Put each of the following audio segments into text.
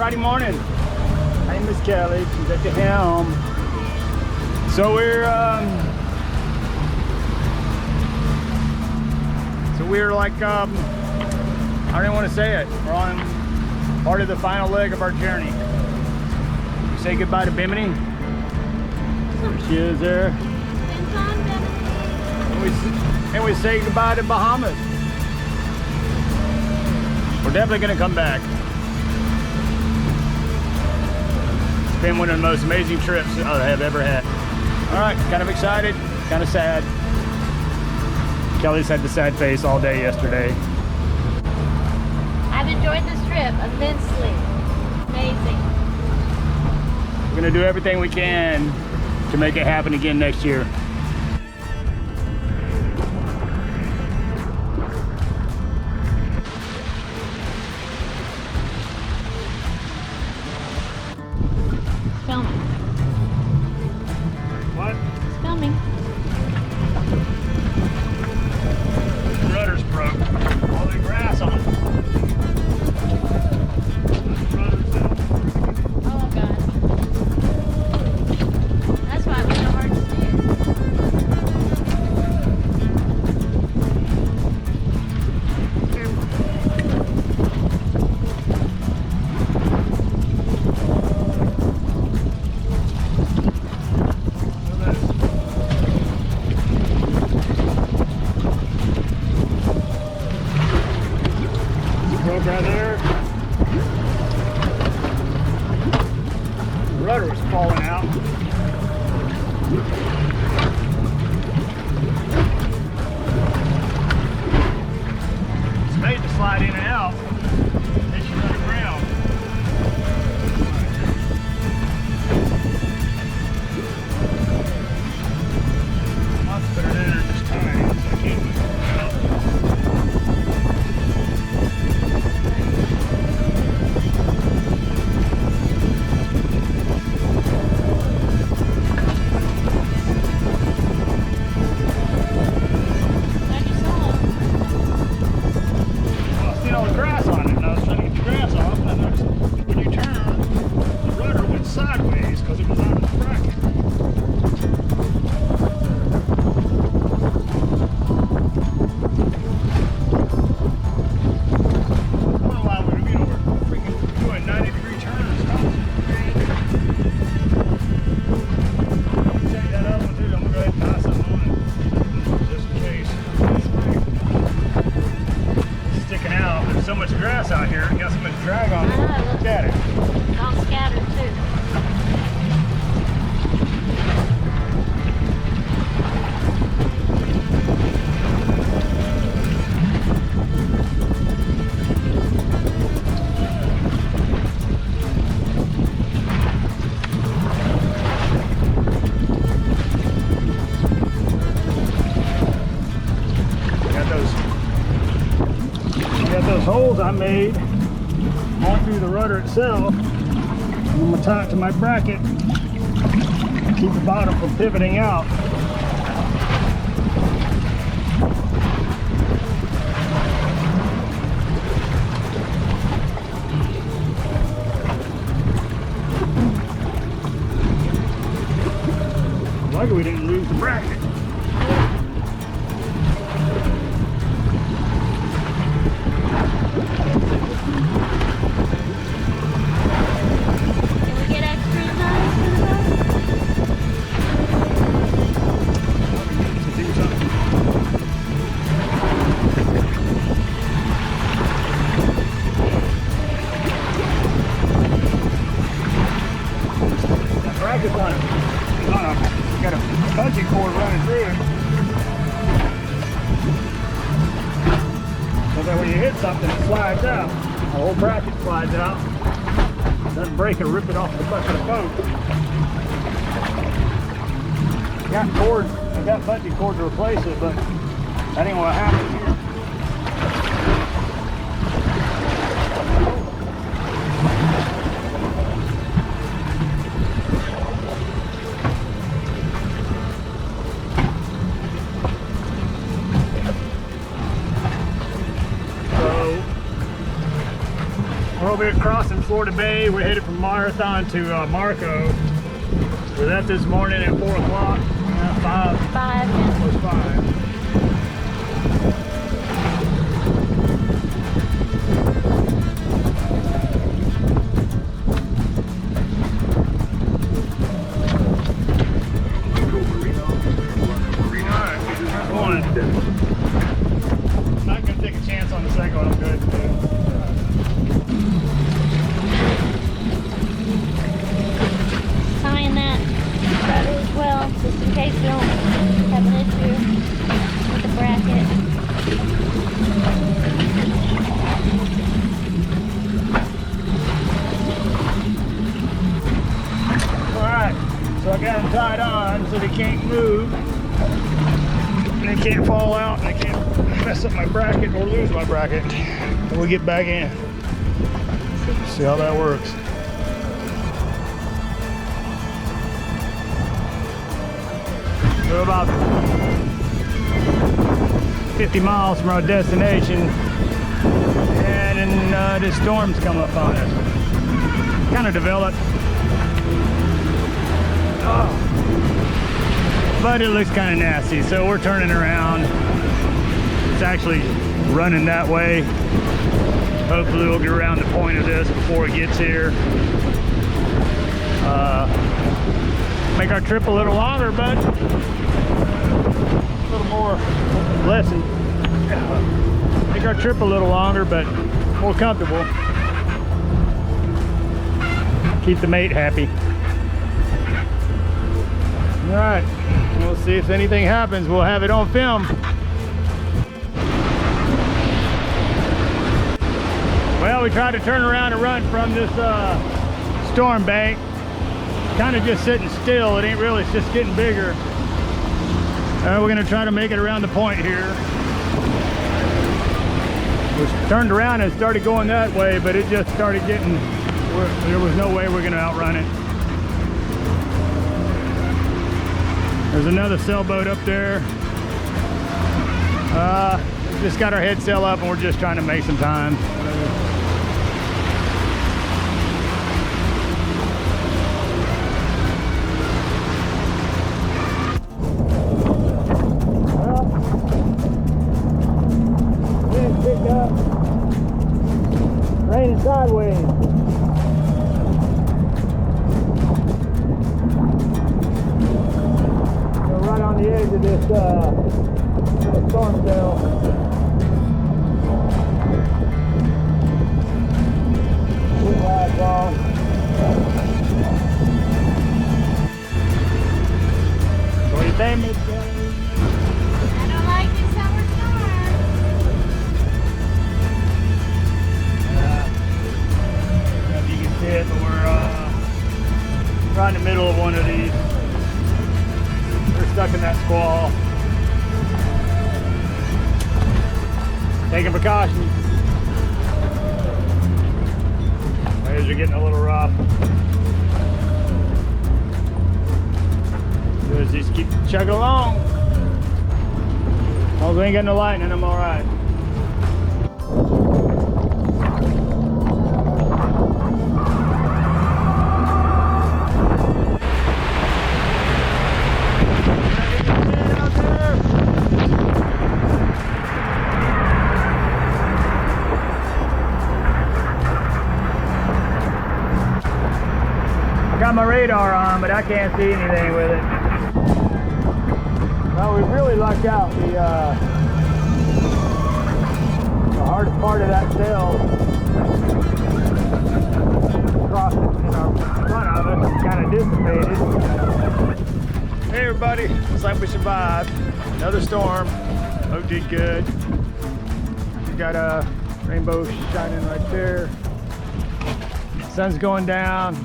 Friday morning. Hey, Miss Kelly, she's at the helm. So we're like, I don't even want to say it. We're on part of the final leg of our journey. We say goodbye to Bimini. There she is there. And we say goodbye to Bahamas. We're definitely going to come back. It's been one of the most amazing trips I have ever had. All right, kind of excited, kind of sad. Kelly's had the sad face all day yesterday. I've enjoyed this trip immensely. Amazing. We're going to do everything we can to make it happen again next year. Filming. What? It's filming. The rudder's broke. All the grass on it. Oh God. That's why it was so hard to steer. Broke right there. The rudder was falling out. It's made to slide in and out. Then she run aground. I'll put her in there this time. So I can't move it out. So much grass out here, it got so much drag on it. Look at it. It's all scattered too. Those holes I made going through the rudder itself. I'm going to tie it to my bracket, keep the bottom from pivoting out. Luckily we didn't lose the bracket. Bracket got a bungee cord running through it. So that when you hit something, it slides out. The whole bracket slides out. It doesn't break or rip it off the butt of the boat. I got bungee cord to replace it, but that ain't what happened here. we're crossing Florida Bay. We're headed from Marathon to Marco. We left this morning at 4 o'clock. 5. It was 5. Not gonna take a chance on the second one. I'm good. Tying that rudder as well, just in case we don't have an issue with the bracket. Alright, so I got them tied on so they can't move. And they can't fall out, and I can't mess up my bracket or lose my bracket when we get back in. See how that works. We're about 50 miles from our destination, and then this storm's come up on us. Kind of developed. Oh. But it looks kind of nasty, so we're turning around. It's actually running that way. Hopefully we'll get around the point of this before it gets here. Make our trip a little longer, but a little more lesson. Make our trip a little longer, but more comfortable. Keep the mate happy. All right, we'll see if anything happens. We'll have it on film. Well, we tried to turn around and run from this storm bank. Kind of just sitting still. It ain't really, it's just getting bigger. We're gonna try to make it around the point here. We turned around and started going that way, but it just started getting, there was no way we're gonna outrun it. There's another sailboat up there. Just got our head sail up and we're just trying to make some time. Well, wind picked up. Raining sideways. Right on the edge of this storm cell. Flags off. What do you think, Miss Kelly? I don't like this summer storm. I don't know if you can see it, but we're right in the middle of one of these. We're stuck in that squall. Taking precautions. Waves are getting a little rough. Just keep chugging along. As long as we ain't got no lightning, I'm all right. Got my radar on, but I can't see anything with it. Well, we really lucked out. The hardest part of that sail across in our front of it kind of dissipated. Hey everybody, looks like we survived another storm. Boat did good. We got a rainbow shining right there. Sun's going down.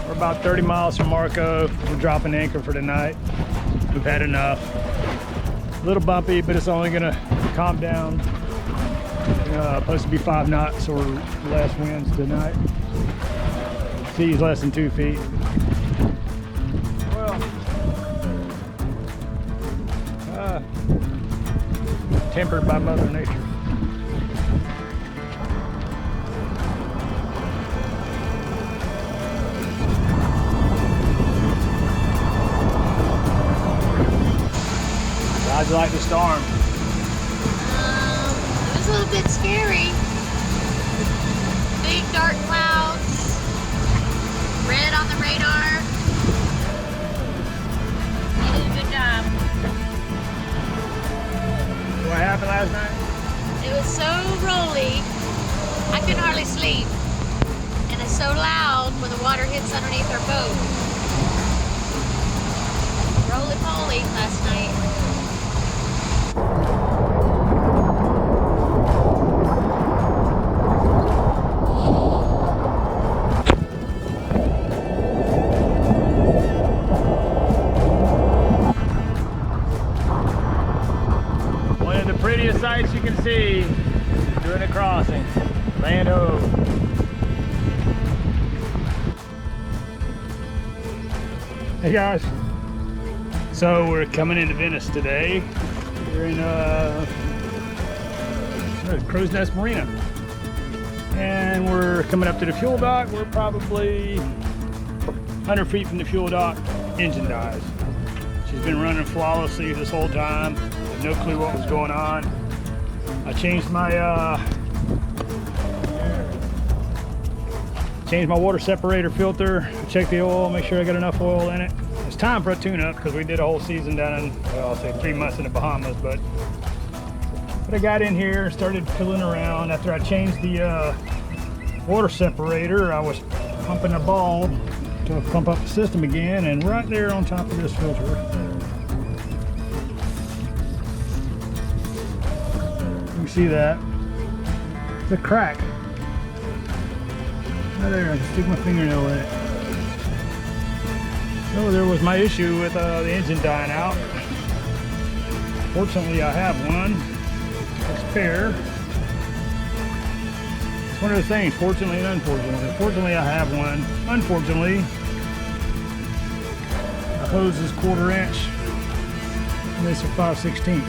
We're about 30 miles from Marco. We're dropping anchor for tonight. We've had enough. A little bumpy, but it's only gonna calm down. Supposed to be 5 knots or less winds tonight. Sea's less than 2 feet. Well, tempered by Mother Nature. How'd you like the storm? It was a little bit scary. Big dark clouds, red on the radar. You did a good job. What happened last night? It was so rolly, I couldn't hardly sleep. And it's so loud when the water hits underneath our boat. Roly-poly last night. One of the prettiest sights you can see during a crossing. Land ho. Hey guys. So we're coming into Venice today. We're in Crow's Nest Marina. And we're coming up to the fuel dock. We're probably 100 feet from the fuel dock. Engine dies. She's been running flawlessly this whole time. Had no clue what was going on. I changed my water separator filter. Check the oil, make sure I got enough oil in it. It's time for a tune-up because we did a whole season down in, well, I'll say 3 months in the Bahamas, but I got in here, started filling around. After I changed the water separator, I was pumping a ball to pump up the system again, and right there on top of this filter, you can see that. It's a crack. Right there, I can stick my fingernail in it. So there was my issue with the engine dying out. Fortunately, I have one. A spare. It's one of those things, fortunately and unfortunately. Fortunately, I have one. Unfortunately, the hose is 1/4 inch and this is 5/16.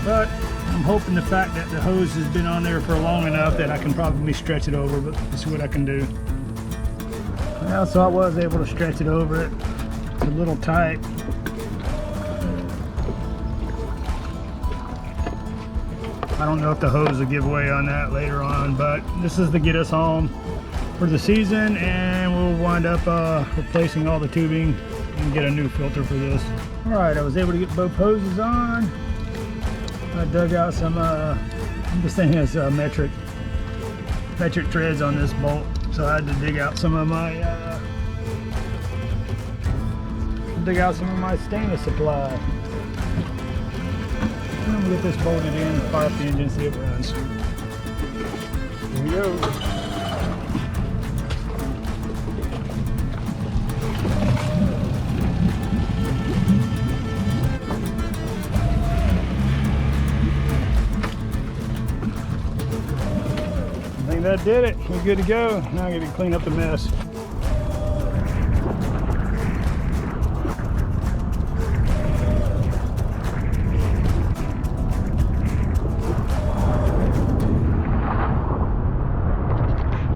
But I'm hoping the fact that the hose has been on there for long enough that I can probably stretch it over, but let's see what I can do. Well, so I was able to stretch it over it. It's a little tight. I don't know if the hose will give way on that later on, but this is to get us home for the season, and we'll wind up replacing all the tubing and get a new filter for this. All right, I was able to get both hoses on. I dug out some, this thing has metric threads on this bolt, so I had to dig out some of my stainless supply. I'm gonna get this bolted in, fire up the engine, see if it runs. Here we go. I think that did it. We're good to go. Now I gotta clean up the mess.